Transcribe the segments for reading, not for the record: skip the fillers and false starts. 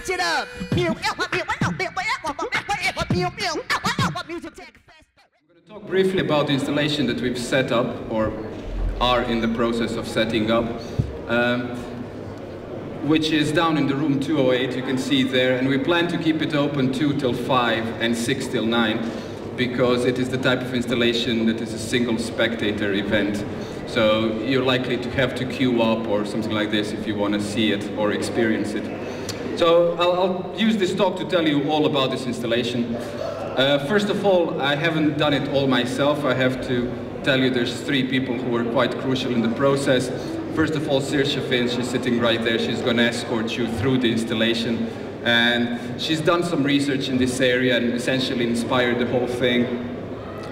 Watch it up. I'm going to talk briefly about the installation that we've set up, or are in the process of setting up, which is down in the room 208, you can see there, and we plan to keep it open 2 till 5 and 6 till 9, because it is the type of installation that is a single spectator event. So you're likely to have to queue up or something like this if you want to see it or experience it. So I'll use this talk to tell you all about this installation. First of all, I haven't done it all myself. I have to tell you there's 3 people who were quite crucial in the process. First of all, Saoirse Finn, she's sitting right there. She's going to escort you through the installation. And she's done some research in this area and essentially inspired the whole thing.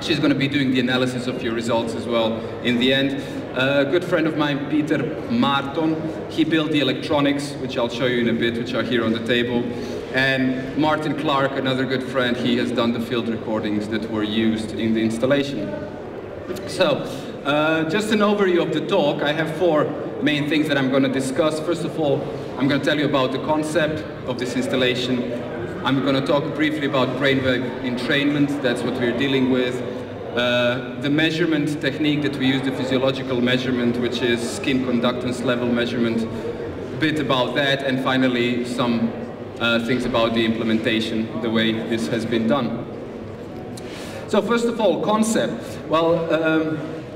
She's going to be doing the analysis of your results as well in the end. A good friend of mine, Peter Marton, he built the electronics, which I'll show you in a bit, which are here on the table. And Martin Clark, another good friend, he has done the field recordings that were used in the installation. So, just an overview of the talk. I have 4 main things that I'm going to discuss. First of all, I'm going to tell you about the concept of this installation. I'm going to talk briefly about brainwave entrainment, that's what we're dealing with. The measurement technique that we use, the physiological measurement, which is skin conductance level measurement, a bit about that, and finally some things about the implementation, the way this has been done. So first of all, concept. Well,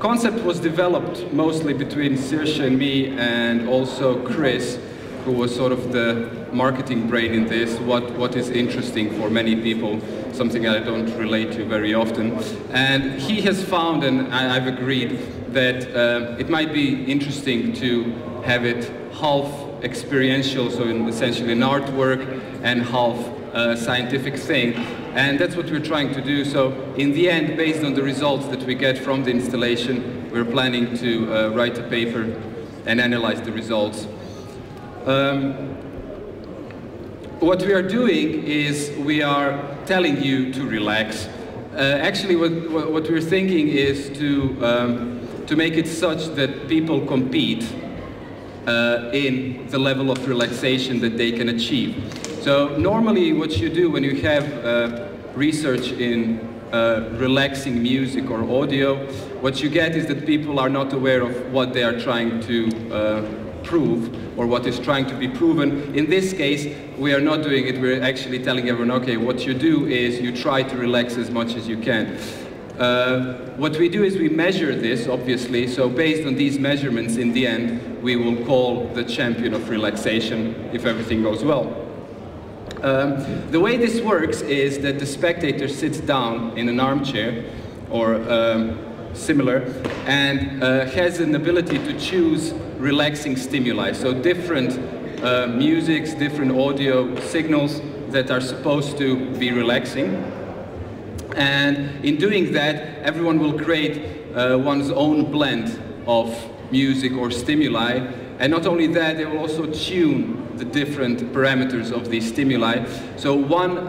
concept was developed mostly between Saoirse and me, and also Chris, who was sort of the marketing brain in this, what is interesting for many people, something I don't relate to very often. And he has found, and I've agreed, that it might be interesting to have it half experiential, so essentially an artwork, and half a scientific thing. And that's what we're trying to do. So in the end, based on the results that we get from the installation, we're planning to write a paper and analyze the results. What we are doing is we are telling you to relax. Actually, what we're thinking is to make it such that people compete in the level of relaxation that they can achieve. So normally what you do when you have research in relaxing music or audio, what you get is that people are not aware of what they are trying to prove, or what is trying to be proven. In this case, we are not doing it, we're actually telling everyone, okay, what you do is you try to relax as much as you can. What we do is we measure this, obviously, so based on these measurements, in the end, we will call the champion of relaxation if everything goes well. The way this works is that the spectator sits down in an armchair, or similar, and has an ability to choose relaxing stimuli. So different musics, different audio signals that are supposed to be relaxing. And in doing that, everyone will create one's own blend of music or stimuli. And not only that, they will also tune the different parameters of these stimuli. So one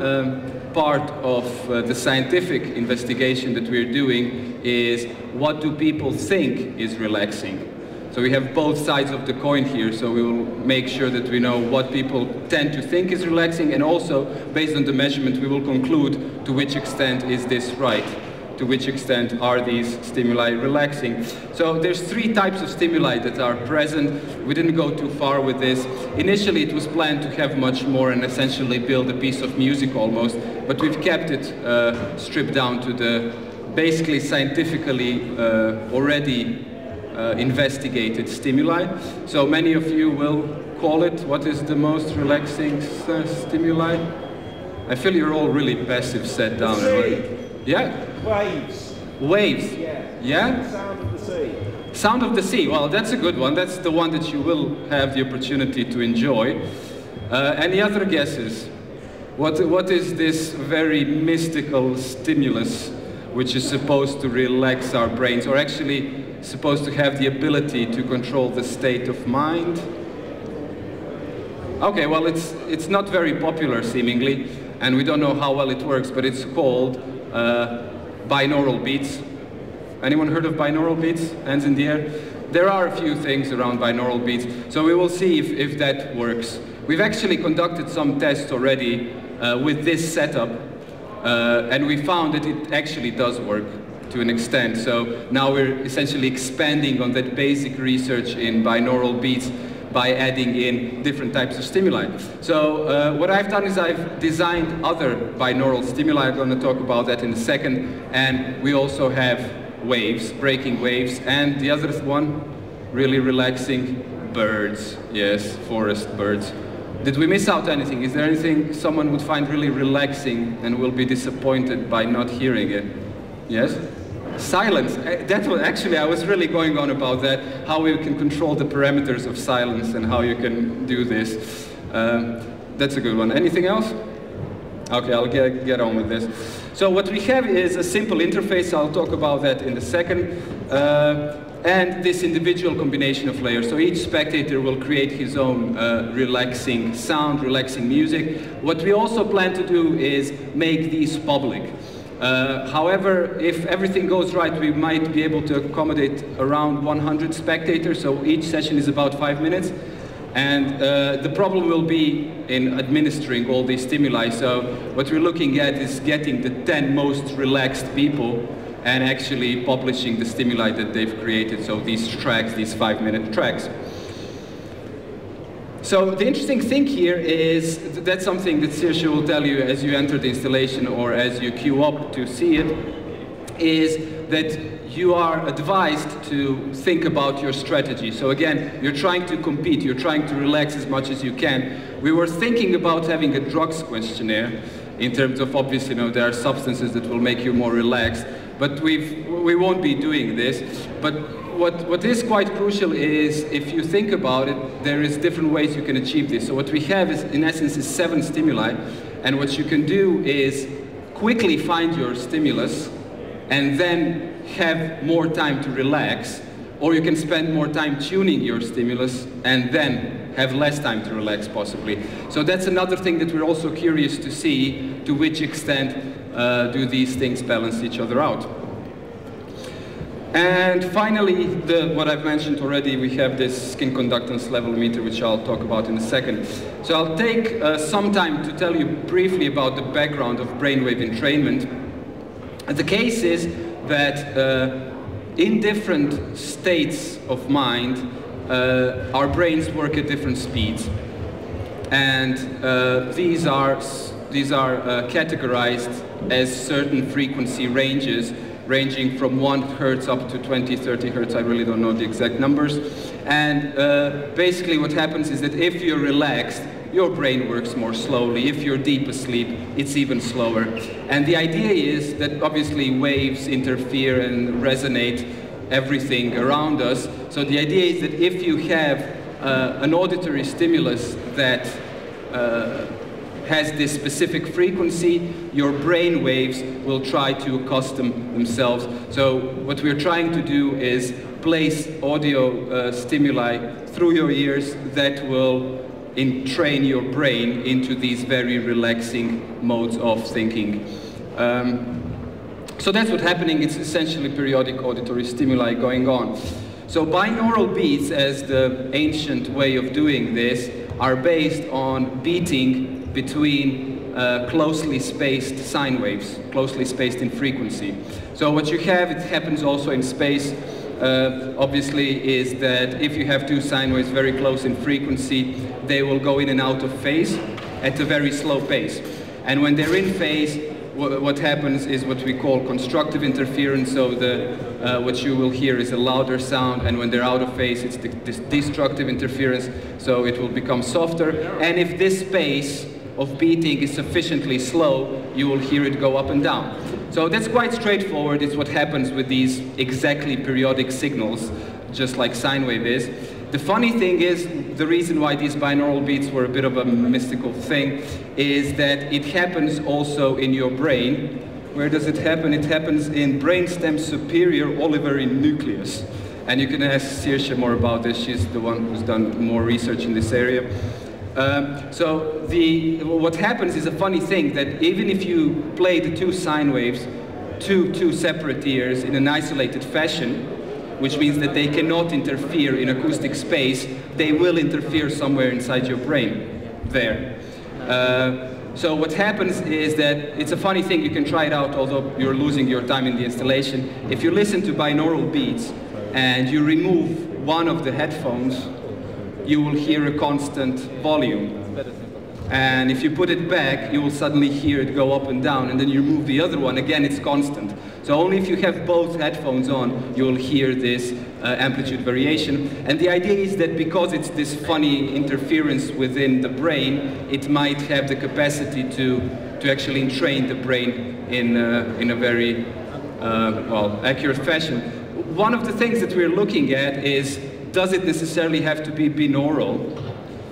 part of the scientific investigation that we're doing is what do people think is relaxing. So we have both sides of the coin here, so we will make sure that we know what people tend to think is relaxing, and also based on the measurement we will conclude to which extent is this right, to which extent are these stimuli relaxing. So there's 3 types of stimuli that are present. We didn't go too far with this. Initially it was planned to have much more and essentially build a piece of music almost, but we've kept it stripped down to the basically scientifically already investigated stimuli. So many of you will call it, what is the most relaxing stimuli? I feel you're all really passive, sat down. Yeah? Waves. Waves? Yeah. Yeah? Sound of the sea. Sound of the sea, well that's a good one. That's the one that you will have the opportunity to enjoy. Any other guesses? What is this very mystical stimulus which is supposed to relax our brains, or actually supposed to have the ability to control the state of mind? Okay, well it's not very popular seemingly, and we don't know how well it works, but it's called binaural beats. Anyone heard of binaural beats? Hands in the air. There are a few things around binaural beats, so we will see if that works. We've actually conducted some tests already with this setup, and we found that it actually does work to an extent. So now we're essentially expanding on that basic research in binaural beats by adding in different types of stimuli. So what I've done is I've designed other binaural stimuli. I'm going to talk about that in a second. And we also have waves, breaking waves, and the other one, really relaxing, birds. Yes, forest birds. Did we miss out anything? Is there anything someone would find really relaxing and will be disappointed by not hearing it? Yes? Silence. That was actually, I was really going on about that, how we can control the parameters of silence and how you can do this. That's a good one. Anything else? Okay, I'll get on with this. So what we have is a simple interface. I'll talk about that in a second. And this individual combination of layers. So each spectator will create his own relaxing sound, relaxing music. What we also plan to do is make these public. However, if everything goes right, we might be able to accommodate around 100 spectators, so each session is about 5 minutes. And the problem will be in administering all these stimuli. So what we're looking at is getting the 10 most relaxed people and actually publishing the stimuli that they've created. So these tracks, these 5-minute tracks. So the interesting thing here is, that's something that Saoirse will tell you as you enter the installation or as you queue up to see it, is that you are advised to think about your strategy. So again, you're trying to compete, you're trying to relax as much as you can. We were thinking about having a drugs questionnaire in terms of, obviously, there are substances that will make you more relaxed, but we won't be doing this. But what is quite crucial is, if you think about it, there is different ways you can achieve this. So what we have is, in essence, is 7 stimuli, and what you can do is quickly find your stimulus and then have more time to relax, or you can spend more time tuning your stimulus and then have less time to relax, possibly. So that's another thing that we're also curious to see, to which extent do these things balance each other out. And finally, what I've mentioned already, we have this skin conductance level meter, which I'll talk about in a second. So I'll take some time to tell you briefly about the background of brainwave entrainment. And the case is that in different states of mind, our brains work at different speeds. And these are categorized as certain frequency ranges, ranging from 1 hertz up to 20, 30 hertz. I really don't know the exact numbers. And basically what happens is that if you're relaxed, your brain works more slowly. If you're deep asleep, it's even slower. And the idea is that obviously waves interfere and resonate everything around us. So the idea is that if you have an auditory stimulus that has this specific frequency, your brain waves will try to accustom themselves. So what we're trying to do is place audio stimuli through your ears that will entrain your brain into these very relaxing modes of thinking. So that's what's happening. It's essentially periodic auditory stimuli going on. So binaural beats, as the ancient way of doing this, are based on beating between closely spaced sine waves, closely spaced in frequency. So what you have, it happens also in space, obviously, is that if you have 2 sine waves very close in frequency, they will go in and out of phase at a very slow pace. And when they're in phase, what happens is what we call constructive interference. So what you will hear is a louder sound, and when they're out of phase, it's this destructive interference, so it will become softer. And if this space of beating is sufficiently slow, you will hear it go up and down. So that's quite straightforward. It's what happens with these exactly periodic signals, just like sine wave is. The funny thing is, the reason why these binaural beats were a bit of a mystical thing is that it happens also in your brain. Where does it happen? It happens in brainstem superior olivary nucleus. And you can ask Saoirse more about this. She's the one who's done more research in this area. So what happens is a funny thing, that even if you play the 2 sine waves to 2 separate ears in an isolated fashion, which means that they cannot interfere in acoustic space, they will interfere somewhere inside your brain. there. So what happens is that it's a funny thing, you can try it out, although you're losing your time in the installation. If you listen to binaural beats and you remove one of the headphones, you will hear a constant volume. And if you put it back, you will suddenly hear it go up and down, and then you remove the other one, again it's constant. So only if you have both headphones on, you will hear this amplitude variation. And the idea is that because it's this funny interference within the brain, it might have the capacity to actually entrain the brain in a very well, accurate fashion. One of the things that we're looking at is, does it necessarily have to be binaural?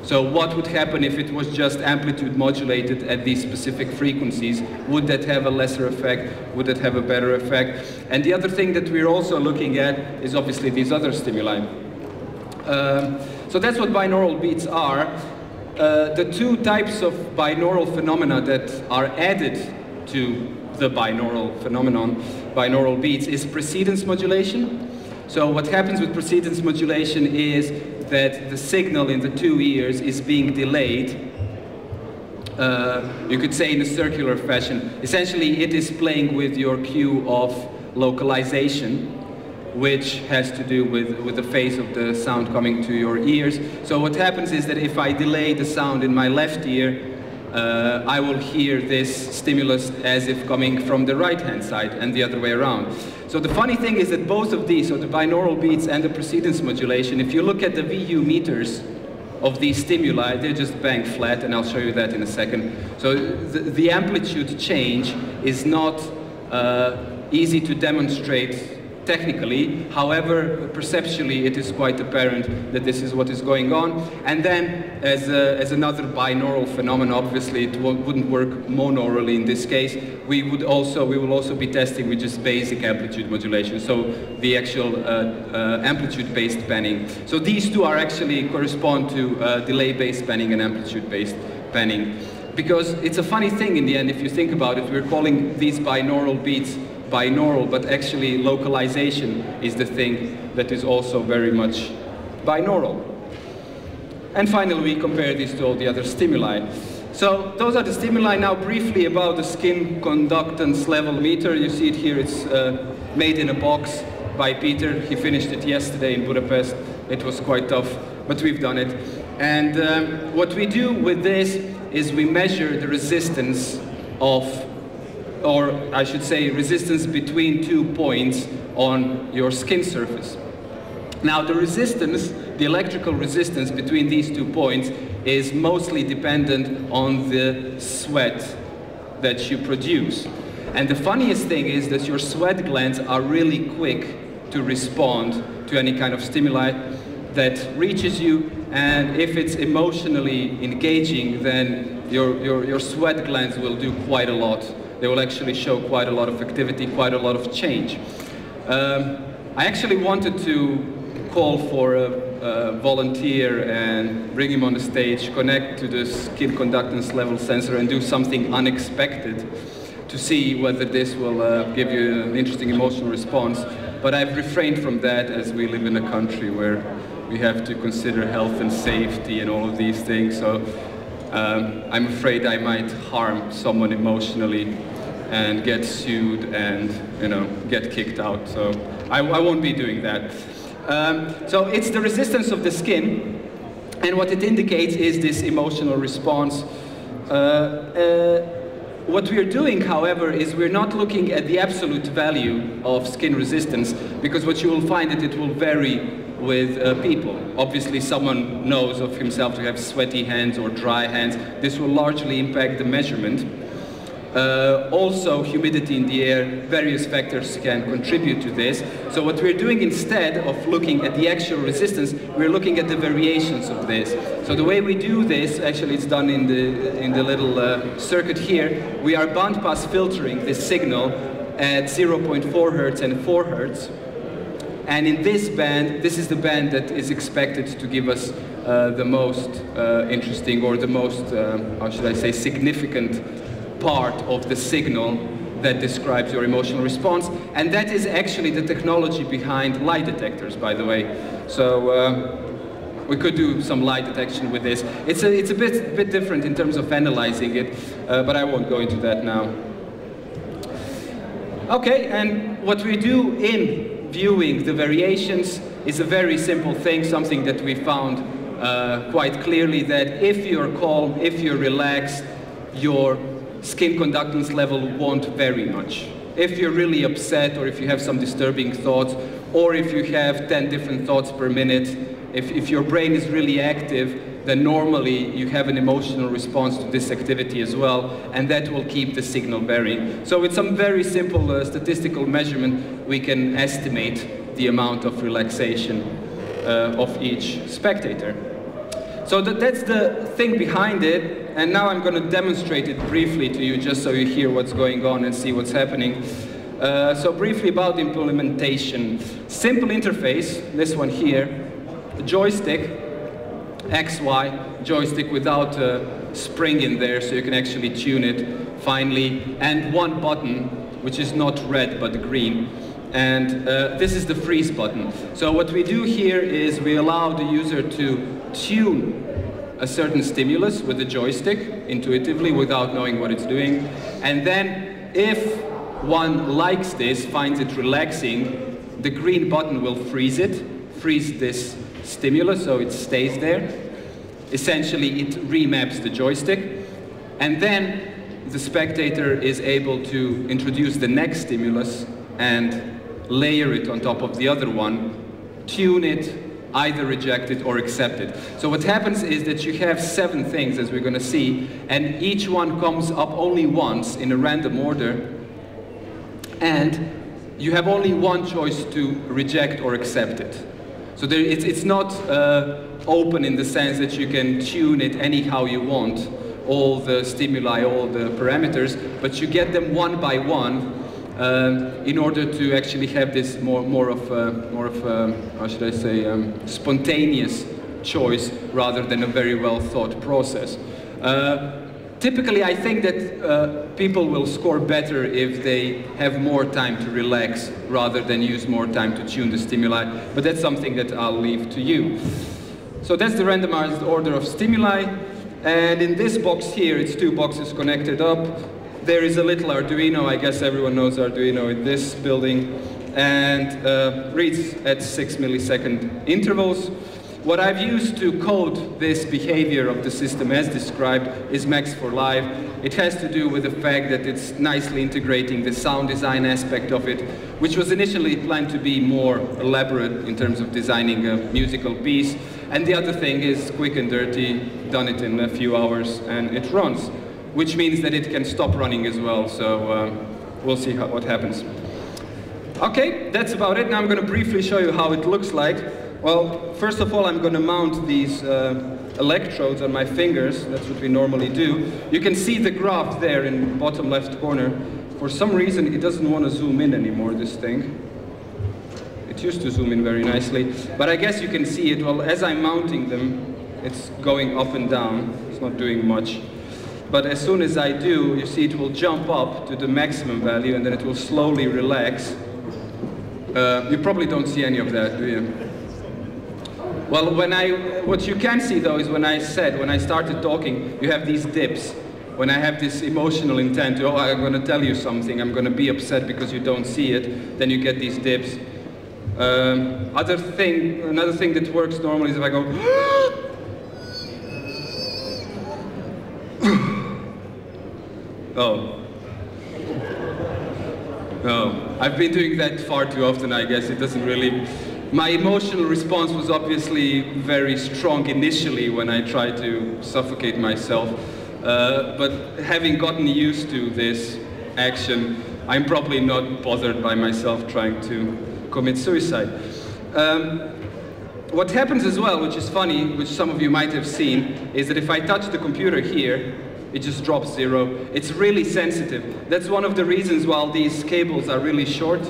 So what would happen if it was just amplitude modulated at these specific frequencies? Would that have a lesser effect? Would that have a better effect? And the other thing that we're also looking at is obviously these other stimuli. So that's what binaural beats are. The two types of binaural phenomena that are added to the binaural phenomenon, binaural beats, is precedence modulation. So what happens with precedence modulation is that the signal in the two ears is being delayed, you could say in a circular fashion. Essentially, it is playing with your cue of localization, which has to do with the phase of the sound coming to your ears. So what happens is that if I delay the sound in my left ear, I will hear this stimulus as if coming from the right-hand side and the other way around. So the funny thing is that both of these, so the binaural beats and the precedence modulation, if you look at the VU meters of these stimuli, they're just bang flat, and I'll show you that in a second. So the amplitude change is not easy to demonstrate technically. However, perceptually, it is quite apparent that this is what is going on. And then, as another binaural phenomenon, obviously it wouldn't work monourally in this case. We will also be testing with just basic amplitude modulation, so the actual amplitude-based panning. So these two are actually correspond to delay-based panning and amplitude-based panning. Because it's a funny thing in the end, if you think about it, we're calling these binaural beats binaural, but actually localization is the thing that is also very much binaural. And finally, we compare this to all the other stimuli. So those are the stimuli. Now briefly about the skin conductance level meter. You see it here, it's made in a box by Peter. He finished it yesterday in Budapest. It was quite tough, but we've done it. And what we do with this is we measure the resistance of, or I should say resistance between 2 points on your skin surface. Now the resistance, the electrical resistance between these 2 points is mostly dependent on the sweat that you produce. And the funniest thing is that your sweat glands are really quick to respond to any kind of stimuli that reaches you, and if it's emotionally engaging, then your sweat glands will do quite a lot. They will actually show quite a lot of activity, quite a lot of change. I actually wanted to call for a volunteer and bring him on the stage, connect to the skin conductance level sensor and do something unexpected to see whether this will give you an interesting emotional response. But I've refrained from that as we live in a country where we have to consider health and safety and all of these things. So I'm afraid I might harm someone emotionally and get sued and, you know, get kicked out. So I won't be doing that. So it's the resistance of the skin, and what it indicates is this emotional response. What we're doing, however, is we're not looking at the absolute value of skin resistance, because what you will find that it will vary with people. Obviously, someone knows of himself to have sweaty hands or dry hands. This will largely impact the measurement. Also, humidity in the air, various factors can contribute to this. So what we're doing, instead of looking at the actual resistance, we're looking at the variations of this. So the way we do this, actually it's done in the little circuit here, we are bandpass filtering this signal at 0.4 Hertz and 4 Hertz. And in this band, this is the band that is expected to give us the most interesting, or the most, how should I say, significant part of the signal that describes your emotional response. And that is actually the technology behind lie detectors, by the way. So We could do some light detection with this. It's a bit different in terms of analyzing it, but I won't go into that now. Okay, and what we do in viewing the variations is a very simple thing, something that we found quite clearly, that if you're calm, if you're relaxed, your skin conductance level won't vary much. If you're really upset, or if you have some disturbing thoughts, or if you have 10 different thoughts per minute, if your brain is really active, then normally you have an emotional response to this activity as well, and that will keep the signal varying. So with some very simple statistical measurement, we can estimate the amount of relaxation of each spectator. So that's the thing behind it, and now I'm going to demonstrate it briefly to you, just so you hear what's going on and see what's happening. So briefly about the implementation. Simple interface, this one here, a joystick, XY, joystick without a spring in there, so you can actually tune it finely, and one button, which is not red but green. And this is the freeze button. So what we do here is we allow the user to tune a certain stimulus with the joystick intuitively without knowing what it's doing. And then if one likes this, finds it relaxing, the green button will freeze it, freeze this stimulus so it stays there. Essentially it remaps the joystick. And then the spectator is able to introduce the next stimulus and layer it on top of the other one, tune it, either reject it or accept it. So what happens is that you have 7 things, as we're going to see, and each one comes up only once in a random order, and you have only one choice to reject or accept it. So it's not open in the sense that you can tune it anyhow you want, all the stimuli, all the parameters, but you get them one by one in order to actually have this more of how should I say, spontaneous choice rather than a very well thought process. Typically, I think that people will score better if they have more time to relax rather than use more time to tune the stimuli, but that's something that I'll leave to you. So that's the randomized order of stimuli, and in this box here, it's 2 boxes connected up. There is a little Arduino, I guess everyone knows Arduino in this building, and reads at 6 millisecond intervals. What I've used to code this behavior of the system as described is Max for Live. It has to do with the fact that it's nicely integrating the sound design aspect of it, which was initially planned to be more elaborate in terms of designing a musical piece. And the other thing is quick and dirty, done it in a few hours, and it runs, which means that it can stop running as well. So we'll see what happens. Okay, that's about it. Now I'm going to briefly show you how it looks like. Well, first of all, I'm going to mount these electrodes on my fingers. That's what we normally do. You can see the graph there in the bottom left corner. For some reason, it doesn't want to zoom in anymore, this thing. It used to zoom in very nicely. But I guess you can see it. Well, as I'm mounting them, it's going up and down. It's not doing much. But as soon as I do, you see it will jump up to the maximum value, and then it will slowly relax. You probably don't see any of that, do you? Well, what you can see though is when I started talking, you have these dips. When I have this emotional intent, oh, I'm going to tell you something, I'm going to be upset because you don't see it, then you get these dips. Another thing that works normally is if I go, oh. No, I've been doing that far too often, I guess. It doesn't really... My emotional response was obviously very strong initially when I tried to suffocate myself. But having gotten used to this action, I'm probably not bothered by myself trying to commit suicide. What happens as well, which is funny, which some of you might have seen, is that if I touch the computer here, it just drops 0. It's really sensitive. That's one of the reasons why these cables are really short.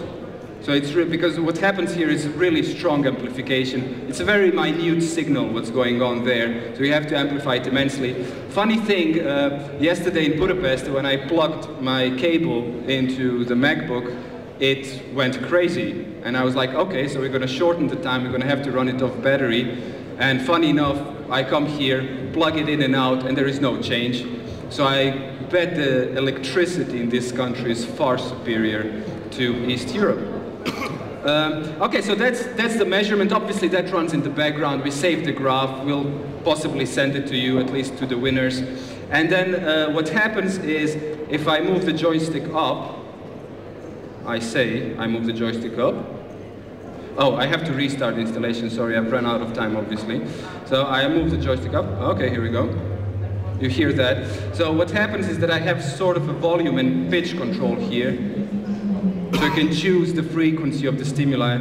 So it's because what happens here is really strong amplification. It's a very minute signal what's going on there, so you have to amplify it immensely. Funny thing, yesterday in Budapest, when I plugged my cable into the MacBook, it went crazy. And I was like, okay, so we're going to shorten the time, we're going to have to run it off battery. And funny enough, I come here, plug it in and out, and there is no change. So I bet the electricity in this country is far superior to East Europe. Okay, so that's the measurement. Obviously that runs in the background. We save the graph. We'll possibly send it to you, at least to the winners. And then what happens is, if I move the joystick up, I move the joystick up. Oh, I have to restart the installation. Sorry, I've run out of time, obviously. So I move the joystick up. Okay, here we go. You hear that. So what happens is that I have sort of a volume and pitch control here. So I can choose the frequency of the stimuli.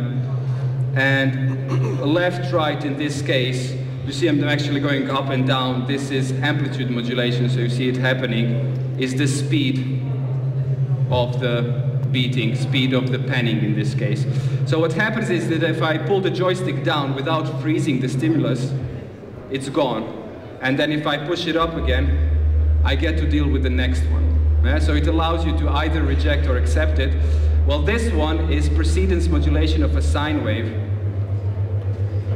And left, right in this case, you see I'm actually going up and down. This is amplitude modulation, so you see it happening. Is the speed of the beating, speed of the panning in this case. So what happens is that if I pull the joystick down without freezing the stimulus, it's gone. And then if I push it up again, I get to deal with the next one. Yeah? So it allows you to either reject or accept it. Well, this one is Proceedings modulation of a sine wave.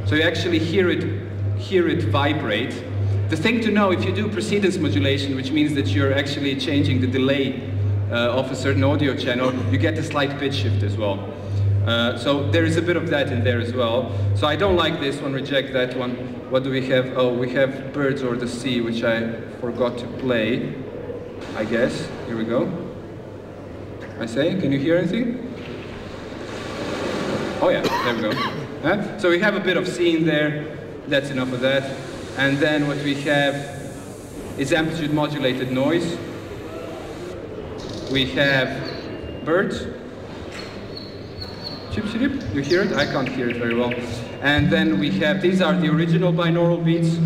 So you actually hear it vibrate. The thing to know, if you do Proceedings modulation, which means that you're actually changing the delay of a certain audio channel, you get a slight pitch shift as well. So there is a bit of that in there as well. So I don't like this one, reject that one. What do we have? Oh, we have Birds or the Sea, which I forgot to play, I guess. Here we go. Can you hear anything? Oh yeah, there we go. So we have a bit of scene there. That's enough of that. And then what we have is amplitude modulated noise. We have birds. Chip, chip, you hear it? I can't hear it very well. And then we have, these are the original binaural beats.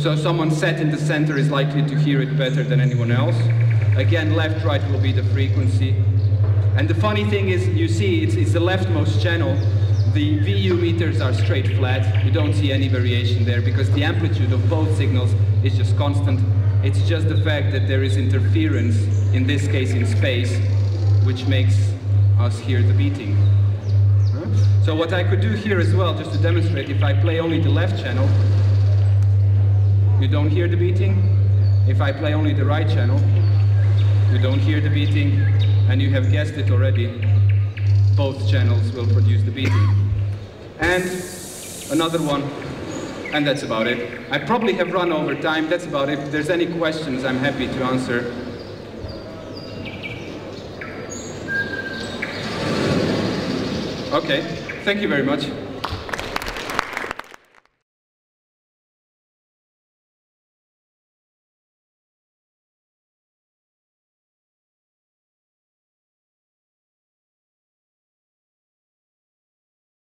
So someone set in the center is likely to hear it better than anyone else. Again, left, right will be the frequency. And the funny thing is, you see, it's the leftmost channel. The VU meters are straight flat. You don't see any variation there because the amplitude of both signals is just constant. It's just the fact that there is interference, in this case in space, which makes us hear the beating. So what I could do here as well, just to demonstrate, if I play only the left channel, you don't hear the beating. If I play only the right channel, you don't hear the beating. And you have guessed it already, both channels will produce the beating. And another one, and that's about it. I probably have run over time, that's about it. If there's any questions, I'm happy to answer. Okay, thank you very much.